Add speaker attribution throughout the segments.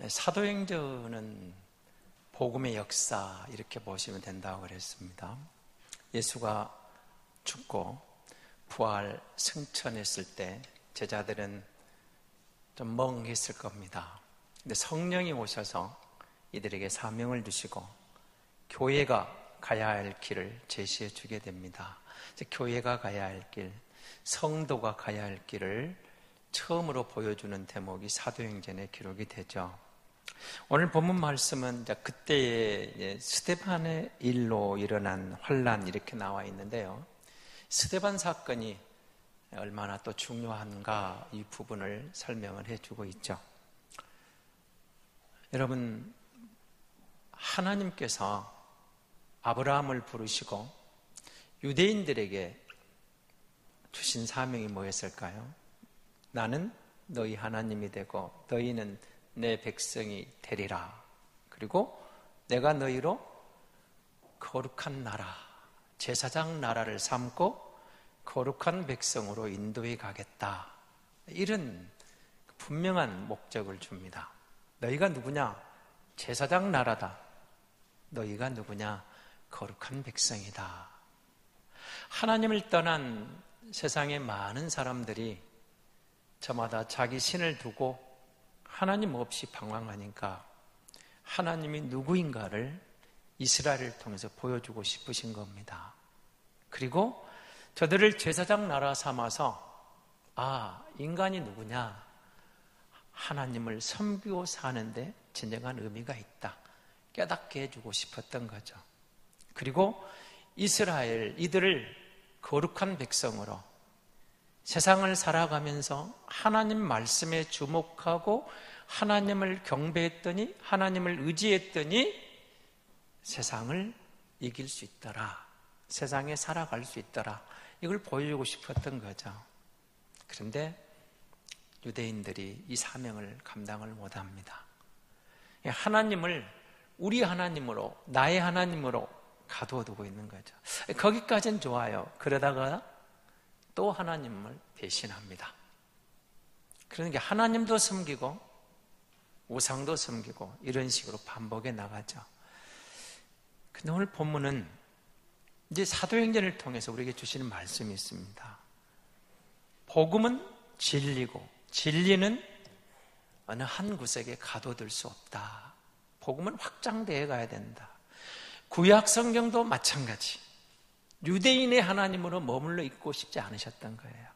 Speaker 1: 사도행전은 복음의 역사 이렇게 보시면 된다고 그랬습니다. 예수가 죽고 부활 승천했을 때 제자들은 좀 멍했을 겁니다. 근데 성령이 오셔서 이들에게 사명을 주시고 교회가 가야 할 길을 제시해 주게 됩니다. 이제 교회가 가야 할 길, 성도가 가야 할 길을 처음으로 보여주는 대목이 사도행전에 기록이 되죠. 오늘 본문 말씀은 그때의 스데반의 일로 일어난 환란 이렇게 나와 있는데요. 스데반 사건이 얼마나 또 중요한가 이 부분을 설명을 해주고 있죠. 여러분, 하나님께서 아브라함을 부르시고 유대인들에게 주신 사명이 뭐였을까요? 나는 너희 하나님이 되고 너희는 내 백성이 되리라. 그리고 내가 너희로 거룩한 나라, 제사장 나라를 삼고 거룩한 백성으로 인도해 가겠다. 이런 분명한 목적을 줍니다. 너희가 누구냐? 제사장 나라다. 너희가 누구냐? 거룩한 백성이다. 하나님을 떠난 세상의 많은 사람들이 저마다 자기 신을 두고 하나님 없이 방황하니까 하나님이 누구인가를 이스라엘을 통해서 보여주고 싶으신 겁니다. 그리고 저들을 제사장 나라 삼아서 인간이 누구냐? 하나님을 섬기고 사는데 진정한 의미가 있다. 깨닫게 해주고 싶었던 거죠. 그리고 이스라엘, 이들을 거룩한 백성으로 세상을 살아가면서 하나님 말씀에 주목하고 하나님을 경배했더니, 하나님을 의지했더니 세상을 이길 수 있더라. 세상에 살아갈 수 있더라. 이걸 보여주고 싶었던 거죠. 그런데 유대인들이 이 사명을 감당을 못합니다. 하나님을 우리 하나님으로, 나의 하나님으로 가둬두고 있는 거죠. 거기까지는 좋아요. 그러다가 또 하나님을 배신합니다. 그러니까 하나님도 섬기고 우상도 섬기고 이런 식으로 반복해 나가죠. 근데 오늘 본문은 이제 사도행전을 통해서 우리에게 주시는 말씀이 있습니다. 복음은 진리고 진리는 어느 한 구석에 가둬둘 수 없다. 복음은 확장되어 가야 된다. 구약 성경도 마찬가지. 유대인의 하나님으로 머물러 있고 싶지 않으셨던 거예요.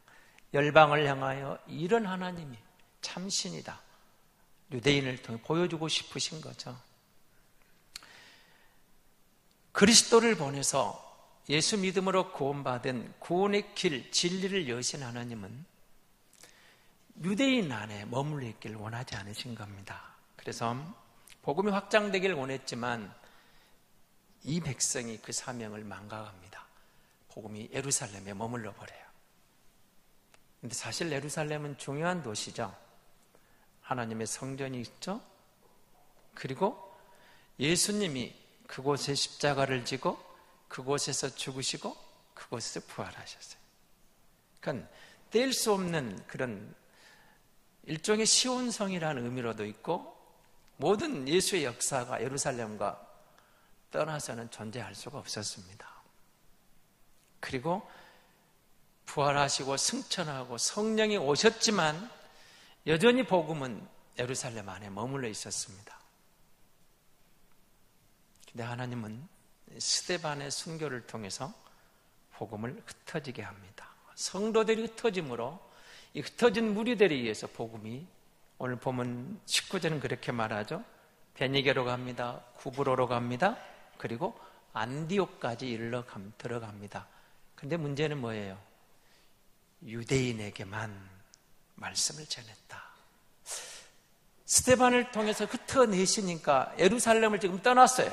Speaker 1: 열방을 향하여 이런 하나님이 참신이다. 유대인을 통해 보여주고 싶으신 거죠. 그리스도를 보내서 예수 믿음으로 구원받은 구원의 길, 진리를 여신 하나님은 유대인 안에 머물러 있기를 원하지 않으신 겁니다. 그래서 복음이 확장되기를 원했지만 이 백성이 그 사명을 망각합니다. 복음이 예루살렘에 머물러 버려요. 근데 사실 예루살렘은 중요한 도시죠. 하나님의 성전이 있죠. 그리고 예수님이 그곳에 십자가를 지고 그곳에서 죽으시고 그곳에서 부활하셨어요. 그러니까 뗄 수 없는 그런 일종의 시온성이라는 의미로도 있고 모든 예수의 역사가 예루살렘과 떠나서는 존재할 수가 없었습니다. 그리고 부활하시고 승천하고 성령이 오셨지만 여전히 복음은 예루살렘 안에 머물러 있었습니다. 근데 하나님은 스데반의 순교를 통해서 복음을 흩어지게 합니다. 성도들이 흩어짐으로 이 흩어진 무리들에 의해서 복음이 오늘 보면 19절은 그렇게 말하죠. 베니게로 갑니다. 구브로로 갑니다. 그리고 안디옥까지 이르러 들어갑니다. 근데 문제는 뭐예요? 유대인에게만 말씀을 전했다. 스데반을 통해서 흩어내시니까 예루살렘을 지금 떠났어요.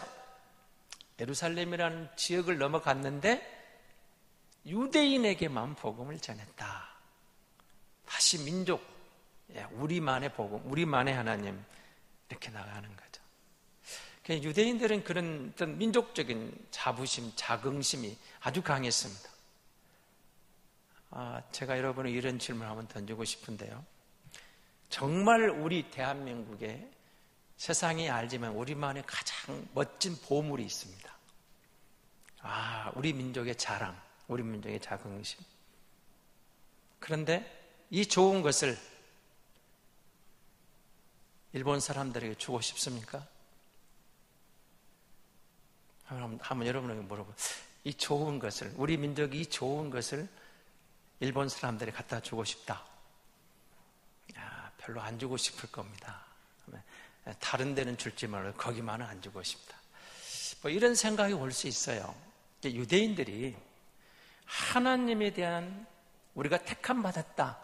Speaker 1: 예루살렘이라는 지역을 넘어갔는데 유대인에게만 복음을 전했다. 다시 민족, 우리만의 복음, 우리만의 하나님 이렇게 나가는 거죠. 유대인들은 그런 어떤 민족적인 자부심, 자긍심이 아주 강했습니다. 제가 여러분을 이런 질문을 한번 던지고 싶은데요. 정말 우리 대한민국에 세상이 알지만 우리만의 가장 멋진 보물이 있습니다. 우리 민족의 자랑, 우리 민족의 자긍심. 그런데 이 좋은 것을 일본 사람들에게 주고 싶습니까? 한번 여러분에게 물어보세요. 이 좋은 것을, 우리 민족이 이 좋은 것을 일본 사람들이 갖다 주고 싶다. 별로 안 주고 싶을 겁니다. 다른 데는 줄지 말고 거기만은 안 주고 싶다. 이런 생각이 올 수 있어요. 유대인들이 하나님에 대한 우리가 택함 받았다,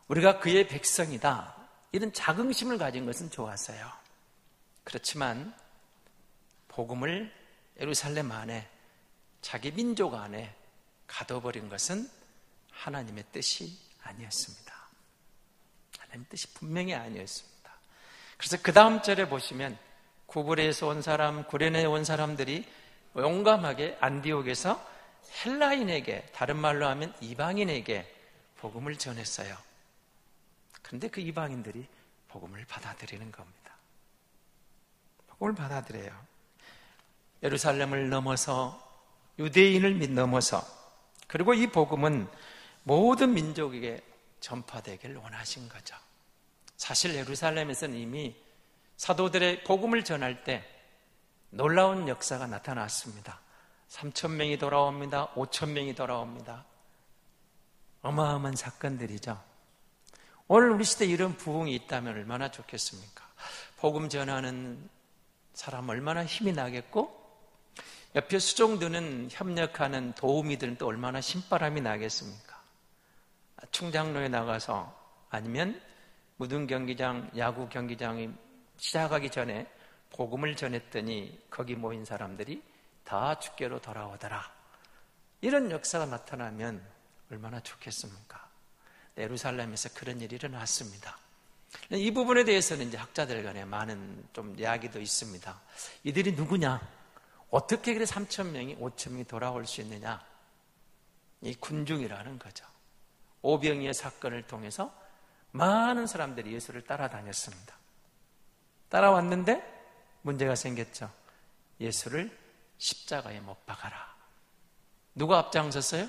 Speaker 1: 우리가 그의 백성이다, 이런 자긍심을 가진 것은 좋았어요. 그렇지만 복음을 예루살렘 안에, 자기 민족 안에 가둬버린 것은 하나님의 뜻이 아니었습니다. 하나님의 뜻이 분명히 아니었습니다. 그래서 그 다음 절에 보시면 구브레에서 온 사람, 구레네에 온 사람들이 용감하게 안디옥에서 헬라인에게, 다른 말로 하면 이방인에게 복음을 전했어요. 그런데 그 이방인들이 복음을 받아들이는 겁니다. 복음을 받아들여요. 예루살렘을 넘어서, 유대인을 넘어서, 그리고 이 복음은 모든 민족에게 전파되길 원하신 거죠. 사실 예루살렘에서는 이미 사도들의 복음을 전할 때 놀라운 역사가 나타났습니다. 3,000명이 돌아옵니다. 5,000명이 돌아옵니다. 어마어마한 사건들이죠. 오늘 우리 시대에 이런 부흥이 있다면 얼마나 좋겠습니까? 복음 전하는 사람 얼마나 힘이 나겠고, 옆에 수종드는 협력하는 도우미들은 또 얼마나 신바람이 나겠습니까? 충장로에 나가서, 아니면 무등 경기장, 야구 경기장이 시작하기 전에 복음을 전했더니 거기 모인 사람들이 다 주께로 돌아오더라. 이런 역사가 나타나면 얼마나 좋겠습니까? 예루살렘에서 그런 일이 일어났습니다. 이 부분에 대해서는 이제 학자들 간에 많은 좀 이야기도 있습니다. 이들이 누구냐? 어떻게 그래 3,000명이, 5,000명이 돌아올 수 있느냐? 이 군중이라는 거죠. 오병이의 사건을 통해서 많은 사람들이 예수를 따라다녔습니다. 따라왔는데 문제가 생겼죠. 예수를 십자가에 못 박아라. 누가 앞장섰어요?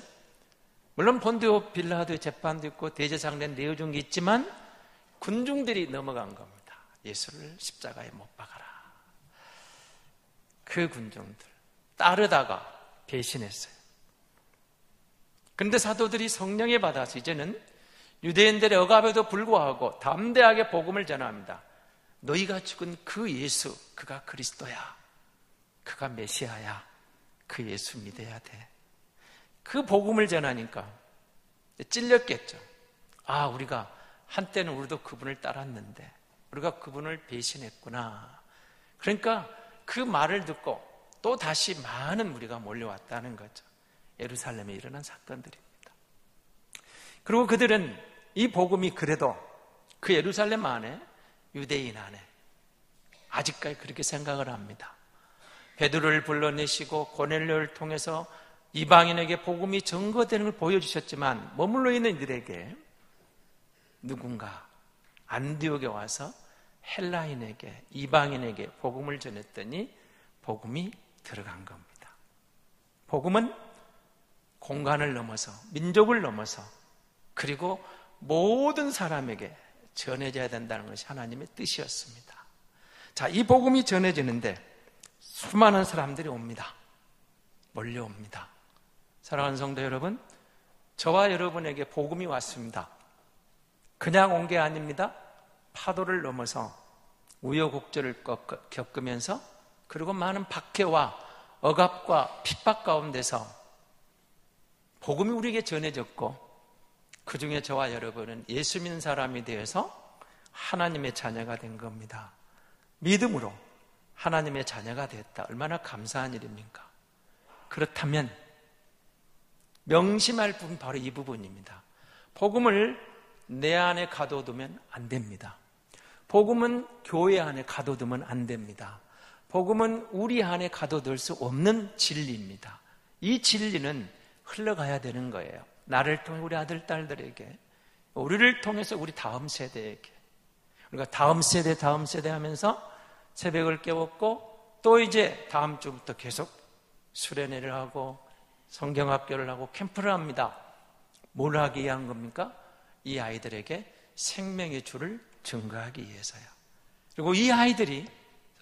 Speaker 1: 물론 본디오 빌라도의 재판도 있고 대제사장된 내어준 게 있지만 군중들이 넘어간 겁니다. 예수를 십자가에 못 박아라. 그 군중들 따르다가 배신했어요. 그런데 사도들이 성령에 받아서 이제는 유대인들의 억압에도 불구하고 담대하게 복음을 전합니다. 너희가 죽은 그 예수, 그가 그리스도야, 그가 메시아야, 그 예수 믿어야 돼. 그 복음을 전하니까 찔렸겠죠. 우리가 한때는 우리도 그분을 따랐는데 우리가 그분을 배신했구나. 그러니까 그 말을 듣고 또 다시 많은 무리가 몰려왔다는 거죠. 예루살렘에 일어난 사건들입니다. 그리고 그들은 이 복음이 그래도 그 예루살렘 안에, 유대인 안에 아직까지 그렇게 생각을 합니다. 베드로를 불러내시고 고넬료를 통해서 이방인에게 복음이 증거되는 걸 보여주셨지만 머물러 있는 이들에게 누군가 안디옥에 와서 헬라인에게, 이방인에게 복음을 전했더니 복음이 들어간 겁니다. 복음은 공간을 넘어서, 민족을 넘어서, 그리고 모든 사람에게 전해져야 된다는 것이 하나님의 뜻이었습니다. 자, 이 복음이 전해지는데 수많은 사람들이 옵니다. 몰려옵니다. 사랑하는 성도 여러분, 저와 여러분에게 복음이 왔습니다. 그냥 온 게 아닙니다. 파도를 넘어서 우여곡절을 겪으면서, 그리고 많은 박해와 억압과 핍박 가운데서 복음이 우리에게 전해졌고, 그 중에 저와 여러분은 예수 믿는 사람이 되어서 하나님의 자녀가 된 겁니다. 믿음으로 하나님의 자녀가 됐다. 얼마나 감사한 일입니까? 그렇다면 명심할 부분 바로 이 부분입니다. 복음을 내 안에 가둬두면 안 됩니다. 복음은 교회 안에 가둬두면 안 됩니다. 복음은 우리 안에 가둬둘 수 없는 진리입니다. 이 진리는 흘러가야 되는 거예요. 나를 통해 우리 아들, 딸들에게, 우리를 통해서 우리 다음 세대에게, 우리가 다음 세대 하면서 새벽을 깨웠고 또 이제 다음 주부터 계속 수련회를 하고 성경학교를 하고 캠프를 합니다. 뭘 하기 위한 겁니까? 이 아이들에게 생명의 줄을 증거하기 위해서요. 그리고 이 아이들이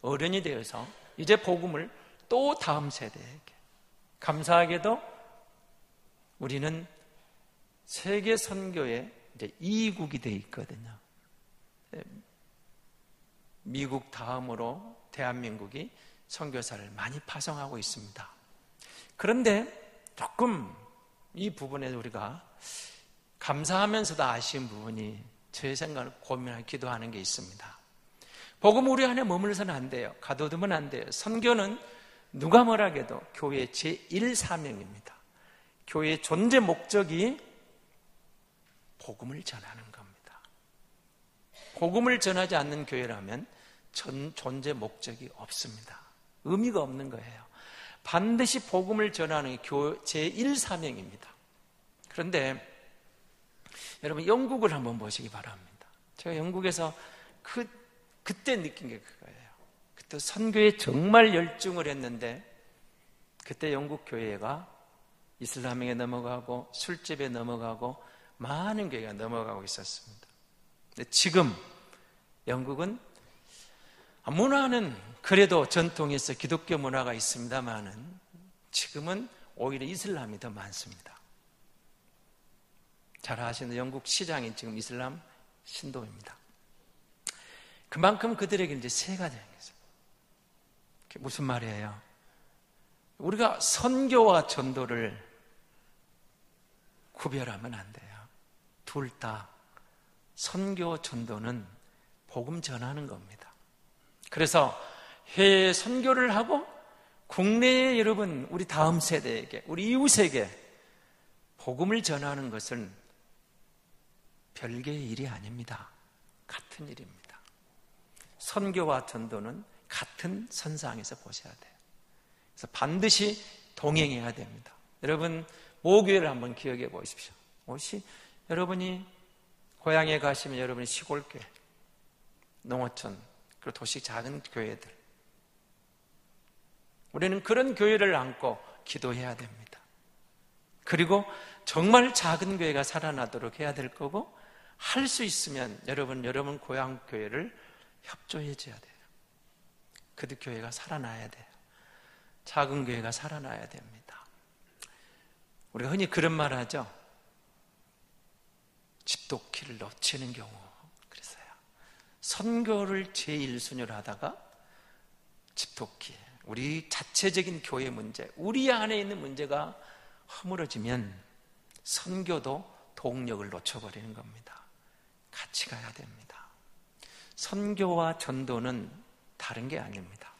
Speaker 1: 어른이 되어서 이제 복음을 또 다음 세대에게, 감사하게도 우리는 세계 선교에 이제 2국이 되어 있거든요. 미국 다음으로 대한민국이 선교사를 많이 파송하고 있습니다. 그런데 조금 이 부분에 우리가 감사하면서도 아쉬운 부분이 제 생각을 고민하고 기도하는 게 있습니다. 복음 우리 안에 머물러서는 안 돼요. 가둬두면 안 돼요. 선교는 누가 뭐라 해도 교회의 제1사명입니다. 교회의 존재 목적이 복음을 전하는 겁니다. 복음을 전하지 않는 교회라면 존재 목적이 없습니다. 의미가 없는 거예요. 반드시 복음을 전하는 게 제1사명입니다. 그런데 여러분 영국을 한번 보시기 바랍니다. 제가 영국에서 그때 느낀 게 그거예요. 그때 선교에 정말 열중을 했는데 그때 영국 교회가 이슬람에 넘어가고 술집에 넘어가고 많은 교회가 넘어가고 있었습니다. 근데 지금 영국은 문화는 그래도 전통에서 기독교 문화가 있습니다만은 지금은 오히려 이슬람이 더 많습니다. 잘 아시는 영국 시장이 지금 이슬람 신도입니다. 그만큼 그들에게 이제 세가 되는 거죠. 그게 무슨 말이에요? 우리가 선교와 전도를 구별하면 안 돼요. 둘 다 선교, 전도는 복음 전하는 겁니다. 그래서 해외 선교를 하고 국내에 여러분 우리 다음 세대에게, 우리 이웃에게 복음을 전하는 것은 별개의 일이 아닙니다. 같은 일입니다. 선교와 전도는 같은 선상에서 보셔야 돼요. 그래서 반드시 동행해야 됩니다. 여러분 모교회를 한번 기억해 보십시오. 혹시 여러분이 고향에 가시면 여러분이 시골교회, 농어촌, 그리고 도시 작은 교회들, 우리는 그런 교회를 안고 기도해야 됩니다. 그리고 정말 작은 교회가 살아나도록 해야 될 거고, 할 수 있으면 여러분 고향 교회를 협조해 줘야 돼요. 그들 교회가 살아나야 돼요. 작은 교회가 살아나야 됩니다. 우리가 흔히 그런 말 하죠. 집도끼를 놓치는 경우. 그래서요. 선교를 제1순위로 하다가 집도끼, 우리 자체적인 교회 문제, 우리 안에 있는 문제가 허물어지면 선교도 동력을 놓쳐버리는 겁니다. 같이 가야 됩니다. 선교와 전도는 다른 게 아닙니다.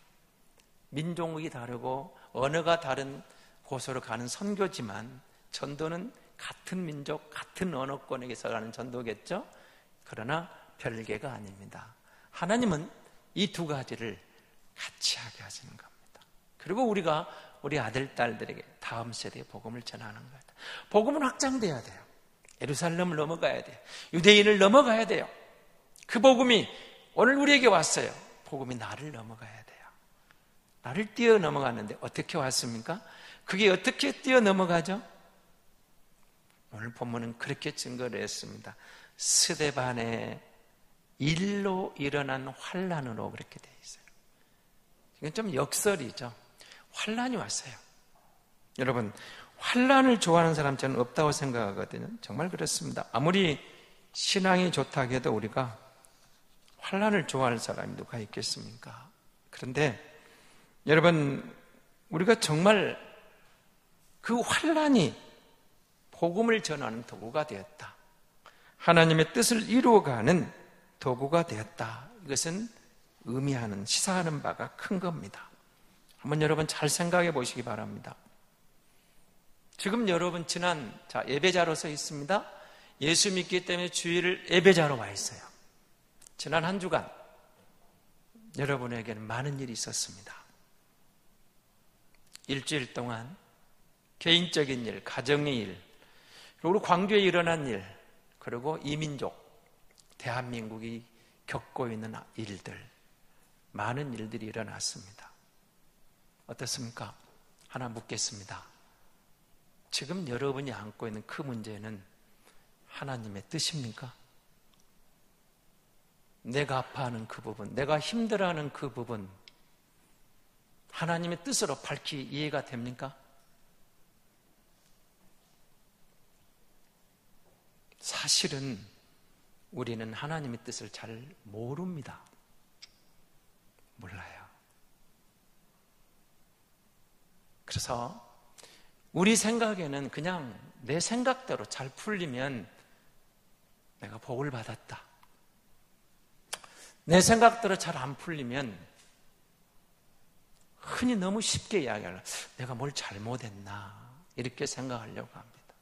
Speaker 1: 민족이 다르고 언어가 다른 곳으로 가는 선교지만 전도는 같은 민족, 같은 언어권에서 가는 전도겠죠? 그러나 별개가 아닙니다. 하나님은 이 두 가지를 같이 하게 하시는 겁니다. 그리고 우리가 우리 아들, 딸들에게 다음 세대의 복음을 전하는 거예요. 복음은 확장돼야 돼요. 예루살렘을 넘어가야 돼요. 유대인을 넘어가야 돼요. 그 복음이 오늘 우리에게 왔어요. 복음이 나를 넘어가야 돼요. 나를 뛰어넘어갔는데 어떻게 왔습니까? 그게 어떻게 뛰어넘어가죠? 오늘 본문은 그렇게 증거를 했습니다. 스데반의 일로 일어난 환난으로 그렇게 되어 있어요. 이건 좀 역설이죠. 환난이 왔어요. 여러분, 환난을 좋아하는 사람 저는 없다고 생각하거든요. 정말 그렇습니다. 아무리 신앙이 좋다고 해도 우리가 환난을 좋아할 사람이 누가 있겠습니까? 그런데 여러분, 우리가 정말 그 환난이 복음을 전하는 도구가 되었다. 하나님의 뜻을 이루어가는 도구가 되었다. 이것은 의미하는, 시사하는 바가 큰 겁니다. 한번 여러분 잘 생각해 보시기 바랍니다. 지금 여러분 예배자로서 있습니다. 예수 믿기 때문에 주일을 예배자로 와 있어요. 지난 한 주간 여러분에게는 많은 일이 있었습니다. 일주일 동안 개인적인 일, 가정의 일, 그리고 광주에 일어난 일, 그리고 이민족, 대한민국이 겪고 있는 일들, 많은 일들이 일어났습니다. 어떻습니까? 하나 묻겠습니다. 지금 여러분이 안고 있는 그 문제는 하나님의 뜻입니까? 내가 아파하는 그 부분, 내가 힘들어하는 그 부분, 하나님의 뜻으로 밝히 이해가 됩니까? 사실은 우리는 하나님의 뜻을 잘 모릅니다. 몰라요. 그래서 우리 생각에는 그냥 내 생각대로 잘 풀리면 내가 복을 받았다. 내 생각대로 잘 안 풀리면 흔히 너무 쉽게 이야기하려 내가 뭘 잘못했나 이렇게 생각하려고 합니다.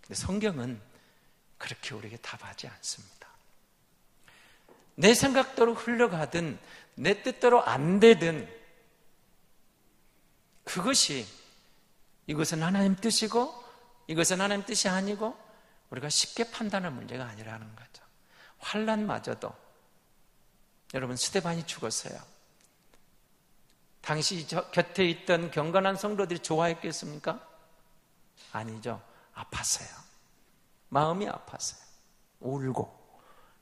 Speaker 1: 근데 성경은 그렇게 우리에게 답하지 않습니다. 내 생각대로 흘러가든 내 뜻대로 안 되든 그것이 이것은 하나님 뜻이고 이것은 하나님 뜻이 아니고 우리가 쉽게 판단할 문제가 아니라는 거죠. 환난마저도 여러분 스데반이 죽었어요. 당시 곁에 있던 경건한 성도들이 좋아했겠습니까? 아니죠. 아팠어요. 마음이 아팠어요. 울고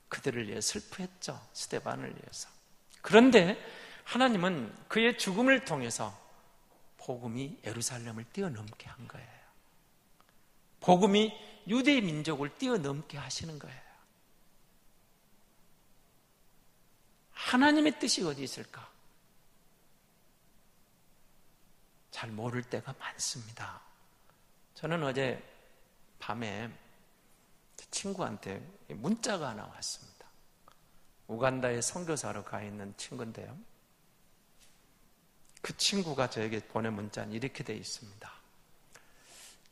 Speaker 1: 그들을 위해 슬퍼했죠. 스데반을 위해서. 그런데 하나님은 그의 죽음을 통해서 복음이 예루살렘을 뛰어넘게 한 거예요. 복음이 유대 민족을 뛰어넘게 하시는 거예요. 하나님의 뜻이 어디 있을까? 잘 모를 때가 많습니다. 저는 어제 밤에 친구한테 문자가 하나 왔습니다. 우간다에 선교사로 가 있는 친구인데요. 그 친구가 저에게 보낸 문자는 이렇게 되어 있습니다.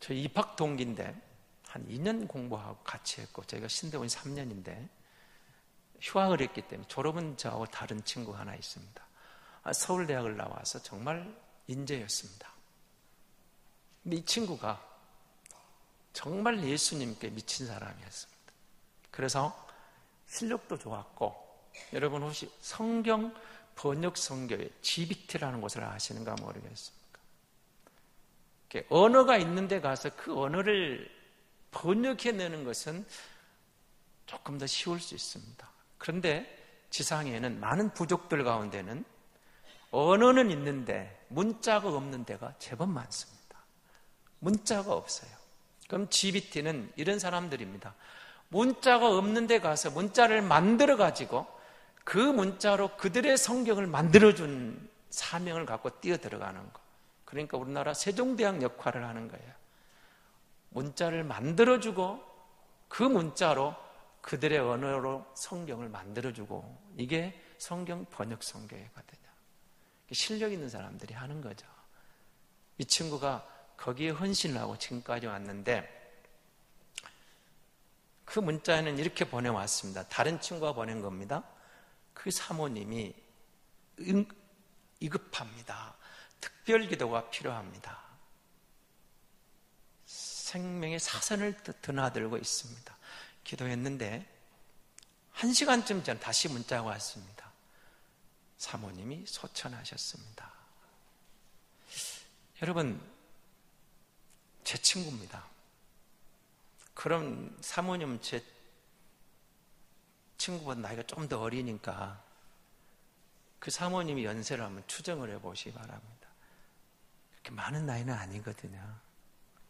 Speaker 1: 저 입학 동기인데 한 2년 공부하고 같이 했고 저희가 신대원이 3년인데 휴학을 했기 때문에 졸업은 저하고 다른 친구가 하나 있습니다. 서울대학을 나와서 정말 인재였습니다. 근데 이 친구가 정말 예수님께 미친 사람이었습니다. 그래서 실력도 좋았고 여러분 혹시 성경 번역 성교회 GBT라는 곳을 아시는가 모르겠습니까? 언어가 있는 데 가서 그 언어를 번역해내는 것은 조금 더 쉬울 수 있습니다. 그런데 지상에는 많은 부족들 가운데는 언어는 있는데 문자가 없는 데가 제법 많습니다. 문자가 없어요. 그럼 GBT는 이런 사람들입니다. 문자가 없는 데 가서 문자를 만들어 가지고 그 문자로 그들의 성경을 만들어준 사명을 갖고 뛰어들어가는 거. 그러니까 우리나라 세종대왕 역할을 하는 거예요. 문자를 만들어주고 그 문자로 그들의 언어로 성경을 만들어주고 이게 성경 번역 성교회거든요. 실력 있는 사람들이 하는 거죠. 이 친구가 거기에 헌신을 하고 지금까지 왔는데 그 문자에는 이렇게 보내왔습니다. 다른 친구가 보낸 겁니다. 그 사모님이 위급합니다. 특별 기도가 필요합니다. 생명의 사선을 드나들고 있습니다. 기도했는데 1시간쯤 전 다시 문자가 왔습니다. 사모님이 소천하셨습니다. 여러분, 제 친구입니다. 그럼 사모님 제 친구보다 나이가 좀 더 어리니까 그 사모님이 연세를 한번 추정을 해보시기 바랍니다. 그렇게 많은 나이는 아니거든요.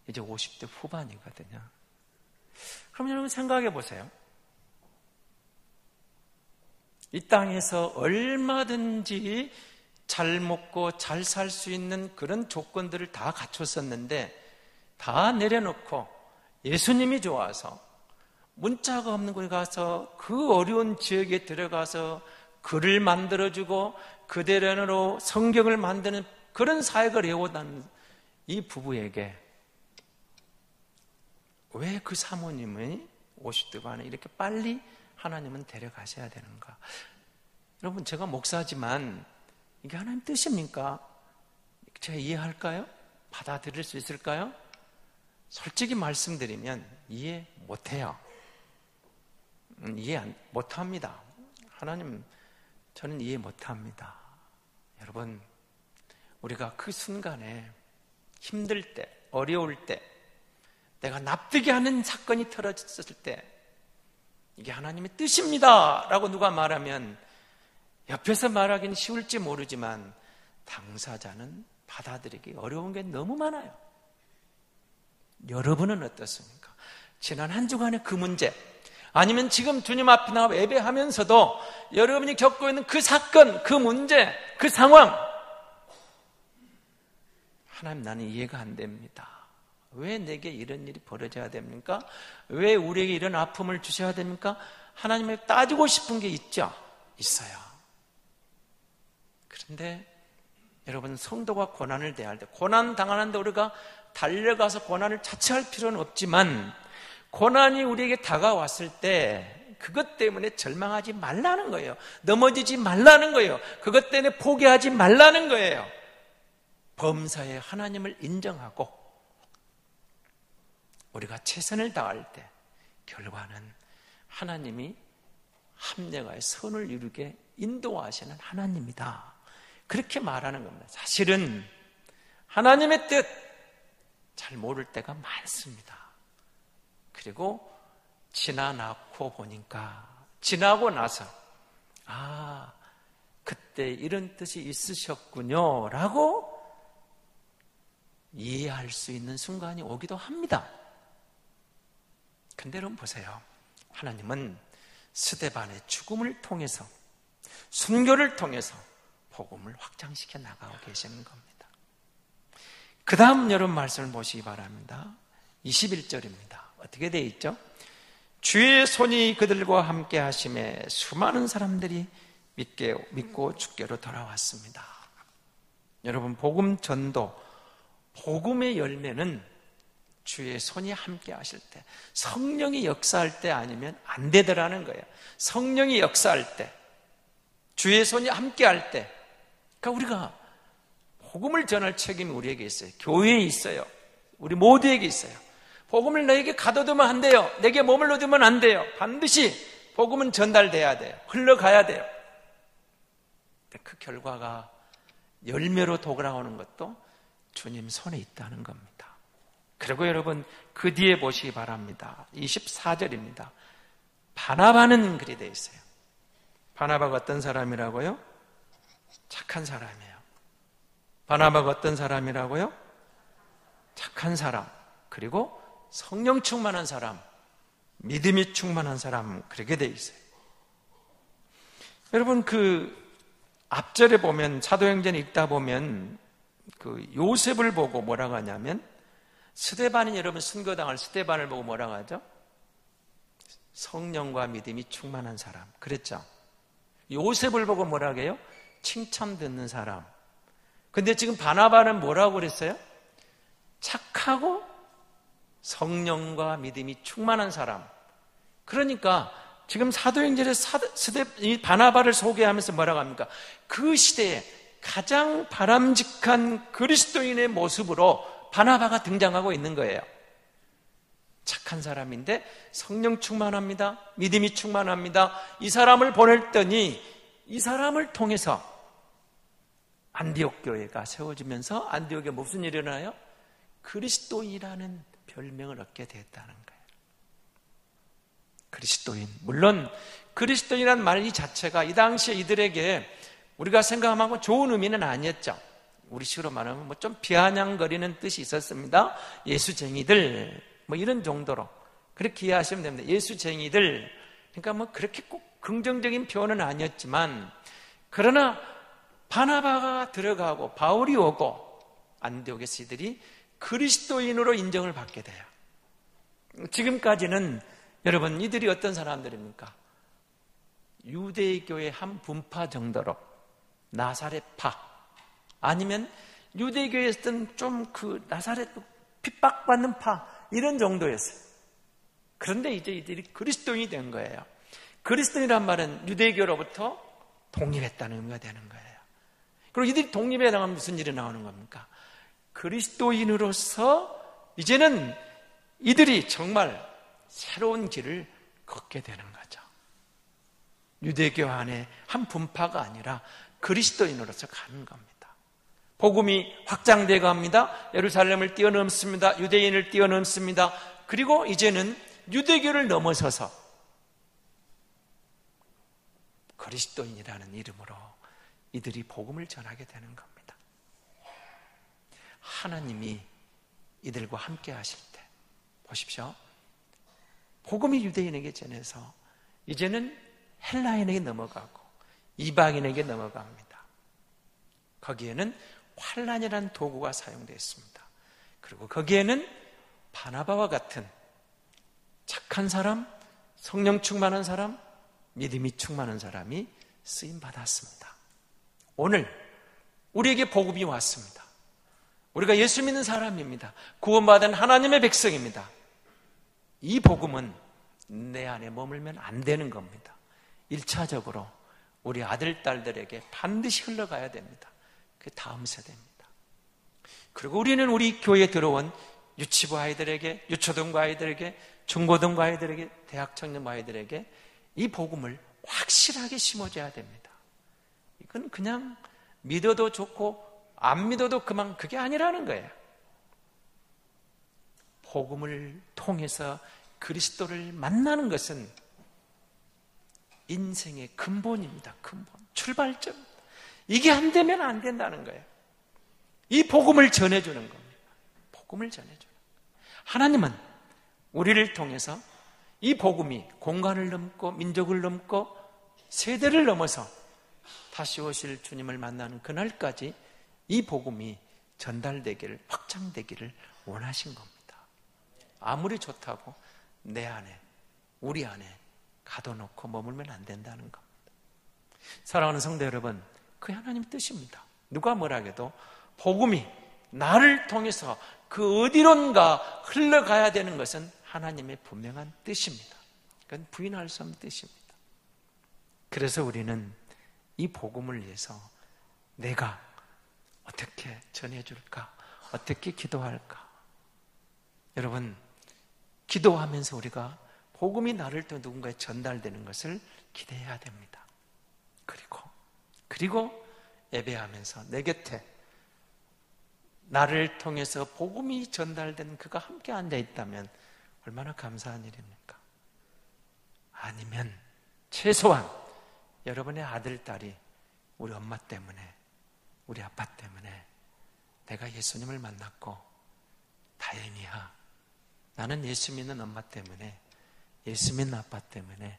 Speaker 1: 이제 50대 후반이거든요. 그럼 여러분 생각해 보세요. 이 땅에서 얼마든지 잘 먹고 잘 살 수 있는 그런 조건들을 다 갖췄었는데 다 내려놓고 예수님이 좋아서 문자가 없는 곳에 가서 그 어려운 지역에 들어가서 글을 만들어주고 그대로 성경을 만드는 그런 사역을 해오던 이 부부에게 왜 그 사모님의 50대 반에 이렇게 빨리 하나님은 데려가셔야 되는가? 여러분, 제가 목사지만 이게 하나님 뜻입니까? 제가 이해할까요? 받아들일 수 있을까요? 솔직히 말씀드리면 이해 못해요. 이해 못합니다. 하나님 저는 이해 못합니다. 여러분, 우리가 그 순간에 힘들 때, 어려울 때, 내가 납득이 하는 사건이 터졌을 때 이게 하나님의 뜻입니다 라고 누가 말하면 옆에서 말하기는 쉬울지 모르지만 당사자는 받아들이기 어려운 게 너무 많아요. 여러분은 어떻습니까? 지난 한 주간의 그 문제, 아니면 지금 주님 앞에 나와 예배하면서도 여러분이 겪고 있는 그 사건, 그 문제, 그 상황, 하나님, 나는 이해가 안 됩니다. 왜 내게 이런 일이 벌어져야 됩니까? 왜 우리에게 이런 아픔을 주셔야 됩니까? 하나님께 따지고 싶은 게 있죠? 있어요. 그런데 여러분, 성도가 고난을 대할 때, 고난 당하는데 우리가 달려가서 고난을 자처할 필요는 없지만 고난이 우리에게 다가왔을 때 그것 때문에 절망하지 말라는 거예요. 넘어지지 말라는 거예요. 그것 때문에 포기하지 말라는 거예요. 범사에 하나님을 인정하고 우리가 최선을 다할 때 결과는 하나님이 합력하여 선을 이루게 인도하시는 하나님이다, 그렇게 말하는 겁니다. 사실은 하나님의 뜻 잘 모를 때가 많습니다. 그리고 지나고 보니까, 지나고 나서 그때 이런 뜻이 있으셨군요 라고 이해할 수 있는 순간이 오기도 합니다. 근데 여러분 보세요. 하나님은 스데반의 죽음을 통해서, 순교를 통해서 복음을 확장시켜 나가고 계시는 겁니다. 그 다음 여러분 말씀을 보시기 바랍니다. 21절입니다. 어떻게 되어 있죠? 주의 손이 그들과 함께 하심에 수많은 사람들이 믿고 주께로 돌아왔습니다. 여러분, 복음 전도, 복음의 열매는 주의 손이 함께 하실 때, 성령이 역사할 때 아니면 안 되더라는 거예요. 성령이 역사할 때, 주의 손이 함께 할 때, 그러니까 우리가 복음을 전할 책임이 우리에게 있어요. 교회에 있어요. 우리 모두에게 있어요. 복음을 너에게 가둬두면 안 돼요. 내게 머물러 두면 안 돼요. 반드시 복음은 전달돼야 돼요. 흘러가야 돼요. 그 결과가 열매로 돌아오는 것도 주님 손에 있다는 겁니다. 그리고 여러분, 그 뒤에 보시기 바랍니다. 24절입니다. 바나바는 그리 되어 있어요. 바나바가 어떤 사람이라고요? 착한 사람이에요. 바나바가 어떤 사람이라고요? 착한 사람, 그리고 성령 충만한 사람, 믿음이 충만한 사람, 그렇게 되어 있어요. 여러분, 그 앞절에 보면, 사도행전 읽다 보면 그 요셉을 보고 뭐라고 하냐면, 스데반이, 여러분 순교당할 스데반을 보고 뭐라고 하죠? 성령과 믿음이 충만한 사람, 그랬죠. 요셉을 보고 뭐라고 해요? 칭찬 듣는 사람. 근데 지금 바나바는 뭐라고 그랬어요? 착하고 성령과 믿음이 충만한 사람. 그러니까 지금 사도행전에 이 바나바를 소개하면서 뭐라고 합니까? 그 시대에 가장 바람직한 그리스도인의 모습으로 바나바가 등장하고 있는 거예요. 착한 사람인데 성령 충만합니다. 믿음이 충만합니다. 이 사람을 보냈더니 이 사람을 통해서 안디옥 교회가 세워지면서 안디옥에 무슨 일이 일어나요? 그리스도인이라는 별명을 얻게 됐다는 거예요. 그리스도인. 물론 그리스도인이라는 말 이 자체가 이 당시에 이들에게 우리가 생각하면 좋은 의미는 아니었죠. 우리식으로 말하면 좀 비아냥거리는 뜻이 있었습니다. 예수쟁이들, 이런 정도로 그렇게 이해하시면 됩니다. 예수쟁이들. 그러니까 그렇게 꼭 긍정적인 표현은 아니었지만, 그러나 바나바가 들어가고 바울이 오고 안디옥에서 이들이 그리스도인으로 인정을 받게 돼요. 지금까지는 여러분, 이들이 어떤 사람들입니까? 유대교의 한 분파 정도로, 나사렛파, 아니면 유대교에 있던 좀 그 나사렛 핍박받는 파, 이런 정도였어요. 그런데 이제 이들이 그리스도인이 된 거예요. 그리스도인이란 말은 유대교로부터 독립했다는 의미가 되는 거예요. 그리고 이들이 독립에 나가면 무슨 일이 나오는 겁니까? 그리스도인으로서 이제는 이들이 정말 새로운 길을 걷게 되는 거죠. 유대교 안에 한 분파가 아니라 그리스도인으로서 가는 겁니다. 복음이 확장되어 갑니다. 예루살렘을 뛰어넘습니다. 유대인을 뛰어넘습니다. 그리고 이제는 유대교를 넘어서서 그리스도인이라는 이름으로 이들이 복음을 전하게 되는 겁니다. 하나님이 이들과 함께 하실 때 보십시오. 복음이 유대인에게 전해서 이제는 헬라인에게 넘어가고 이방인에게 넘어갑니다. 거기에는 환난이라는 도구가 사용되었습니다. 그리고 거기에는 바나바와 같은 착한 사람, 성령 충만한 사람, 믿음이 충만한 사람이 쓰임받았습니다. 오늘 우리에게 복음이 왔습니다. 우리가 예수 믿는 사람입니다. 구원받은 하나님의 백성입니다. 이 복음은 내 안에 머물면 안 되는 겁니다. 1차적으로 우리 아들, 딸들에게 반드시 흘러가야 됩니다. 그 다음 세대입니다. 그리고 우리는 우리 교회에 들어온 유치부 아이들에게, 유초등부 아이들에게, 중고등부 아이들에게, 대학 청년 아이들에게 이 복음을 확실하게 심어줘야 됩니다. 이건 그냥 믿어도 좋고 안 믿어도 그만, 그게 아니라는 거예요. 복음을 통해서 그리스도를 만나는 것은 인생의 근본입니다. 근본, 출발점입니다. 이게 안 되면 안 된다는 거예요. 이 복음을 전해주는 겁니다. 복음을 전해주는 거예요. 하나님은 우리를 통해서 이 복음이 공간을 넘고 민족을 넘고 세대를 넘어서 다시 오실 주님을 만나는 그날까지 이 복음이 전달되기를, 확장되기를 원하신 겁니다. 아무리 좋다고 내 안에, 우리 안에 가둬놓고 머물면 안 된다는 겁니다. 사랑하는 성도 여러분, 그게 하나님 뜻입니다. 누가 뭐라 해도 복음이 나를 통해서 그 어디론가 흘러가야 되는 것은 하나님의 분명한 뜻입니다. 그건 부인할 수 없는 뜻입니다. 그래서 우리는 이 복음을 위해서 내가 어떻게 전해줄까? 어떻게 기도할까? 여러분, 기도하면서 우리가 복음이 나를 통해 누군가에 전달되는 것을 기대해야 됩니다. 그리고 예배하면서 내 곁에 나를 통해서 복음이 전달된 그가 함께 앉아 있다면 얼마나 감사한 일입니까? 아니면 최소한 여러분의 아들, 딸이 우리 엄마 때문에, 우리 아빠 때문에 내가 예수님을 만났고 다행이야. 나는 예수 믿는 엄마 때문에, 예수 믿는 아빠 때문에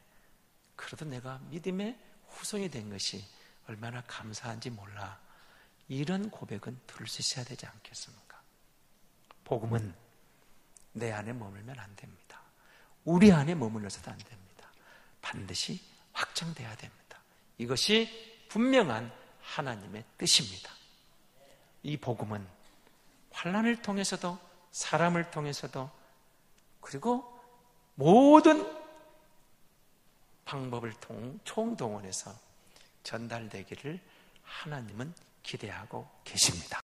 Speaker 1: 그래도 내가 믿음의 후손이 된 것이 얼마나 감사한지 몰라. 이런 고백은 들을 수 있어야 되지 않겠습니까? 복음은 내 안에 머물면 안 됩니다. 우리 안에 머물러서도 안 됩니다. 반드시 확장돼야 됩니다. 이것이 분명한 하나님의 뜻입니다. 이 복음은 환난을 통해서도, 사람을 통해서도, 그리고 모든 방법을 총동원해서 전달되기를 하나님은 기대하고 계십니다.